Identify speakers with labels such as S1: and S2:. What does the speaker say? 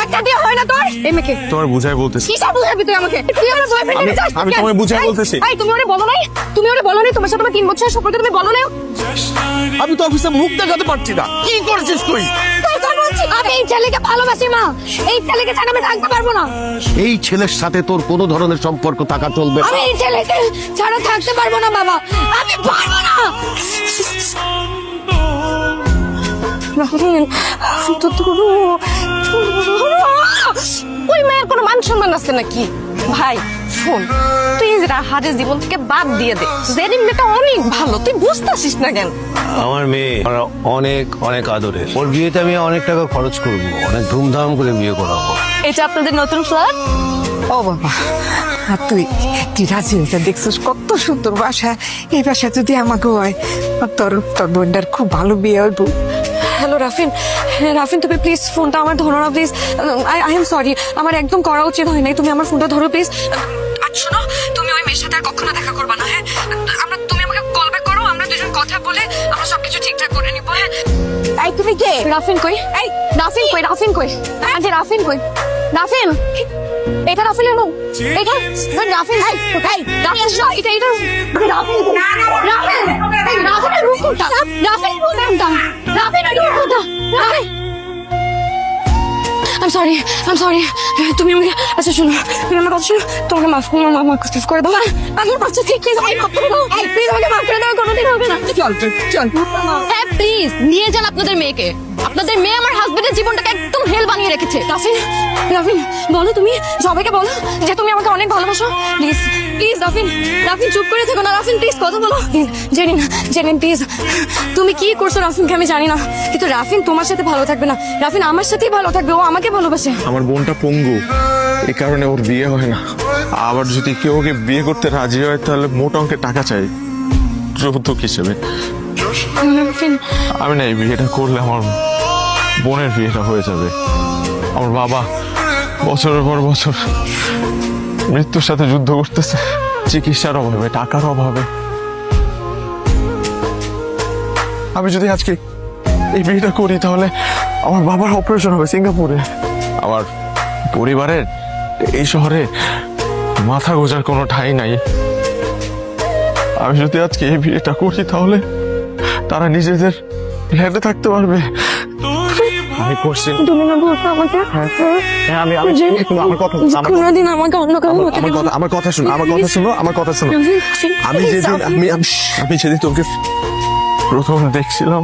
S1: একটা দিয়ে হয় না তোর? এই মেয়েকে
S2: তোমার বুঝাই বলতেছি।
S1: কিসব বুঝাবি তুই আমাকে? তুই আমার বয়ফ্রেন্ড চাস?
S2: আমি তোমায় বুঝাই বলতেছি।
S1: এই তুমি ওরে বলো নাই? তুমি ওরে বলো নাই তোমার সাথে আমার 3 বছরের সম্পর্ক তুমি বলো নাই?
S2: আমি তো অফিসে মুখ দেখাতে পারছি না। কি করেছিস তুই?
S1: তুই তো বলছিস আমি এই ছেলেকে ভালোবাসি মা। এই ছেলেকে ছাড়া আমি থাকতে পারবো না।
S3: এই ছেলের সাথে তোর কোনো ধরনের সম্পর্ক থাকা চলবে না।
S1: আমি এই ছেলেকে ছাড়া থাকতে পারবো না বাবা। আমি পারবো না। ওই মেয়ের কোনো মান সম্মান আছে নাকি? ভাই শোন, তুই রাহারের জীবন থেকে বাদ দিয়ে দে। জেরিন মেয়েটা অনেক ভালো, তুই বুঝতেছিস না কেন?
S3: আমার মেয়ে অনেক অনেক আদরের। ওর বিয়েতে আমি অনেক টাকা খরচ করব, অনেক ধুমধাম করে বিয়ে করাবো।
S1: এটা আপনাদের নতুন ফ্ল্যাট?
S4: ও বাবা, আর তুই কি রাজি হয়েছে? দেখছিস কত সুন্দর বাসা। এই বাসা যদি আমাকে হয়, আর তোর বোনটার খুব ভালো বিয়ে হইব।
S1: হ্যালো রাফিন, রাফিন তুমি প্লিজ ফোনটা আমার ধরো না প্লিজ। আই এম সরি, আমার একদম করা উচিত হয় নাই। তুমি আমার ফোনটা ধরো প্লিজ। আর শোনো, তুমি ওই মেয়ের সাথে আর কখনো দেখা করবা না, হ্যাঁ? তুমি আমাকে কল ব্যাক করো, আমরা দুজন কথা বলে আমরা সবকিছু ঠিকঠাক করে নিবো, হ্যাঁ?
S4: এই তুমি কে?
S1: রাফিন কই? এই রাফিন কই? রাফিন কই? আন্টি রাফিন কই? রাফিন, এটা রাফিন এলো। এটা রাফিন ভাই, এই রাফিন এটা এটা রাফিন রাফিন এই রাফিনের রূপ কোনটা? রাফিন কোনটা? রাফিনের রূপ কোনটা? রাফিন I'm sorry. তুমি আমাকে আচ্ছা শোনো, তুমি আমার কথা শোনো, তোমাকে মাফ করে দাও। আমার বাচ্চা ঠিক কি প্লিজ আমাকে মাফ করে দাও, কোনোদিন হবে না।
S4: চল
S1: হ্যাঁ প্লিজ নিয়ে যান আপনাদের মেয়েকে। আপনাদের মেয়ে আমার হাজবেন্ডের জীবনটাকে একদম হেল বানিয়ে রেখেছে। রাফিন বলো, তুমি সবাইকে বলো যে তুমি আমাকে অনেক ভালোবাসো। প্লিজ প্লিজ রাফিন চুপ করে থেকো না। রাফিন প্লিজ কথা বলো। জেরিন প্লিজ, তুমি কি করছো রাফিনকে আমি জানি না, কিন্তু রাফিন তোমার সাথে ভালো থাকবে না। রাফিন আমার সাথেই ভালো থাকবে, ও আমাকে ভালোবাসে।
S2: আমার বোনটা পঙ্গু, এই কারণে ওর বিয়ে হয় না। আবার যদি কেউ ওকে বিয়ে করতে রাজি হয় তাহলে মোটা অঙ্কের টাকা চাই যৌতুক হিসেবে।
S1: রাফিন
S2: আমি না এই বিয়েটা করলে আমার বোনের বিয়েটা হয়ে যাবে। আমার বাবা বছরের পর বছর মৃত্যুর সাথে যুদ্ধ করতেছে, চিকিৎসার অভাবে, টাকার অভাবে। আমি যদি আজকে এই বিয়েটা করি তাহলে আমার বাবার অপারেশন হবে সিঙ্গাপুরে। আমার পরিবারের এই শহরে মাথা গোজার কোনো ঠাঁই নাই। আমি যদি আজকে এই বিয়েটা করি তাহলে তারা নিজেদের ফ্ল্যাটে থাকতে পারবে। আমি করছি।
S1: তুমি না বলছো আমাকে?
S2: হ্যাঁ, আমি আমার কথা
S1: কোনোদিন আমাকে অন্য কারো হতে দেবে না।
S2: আমার কথা শোনো। আমি যেদিন আমি সেদিন তোকে প্রথম দেখছিলাম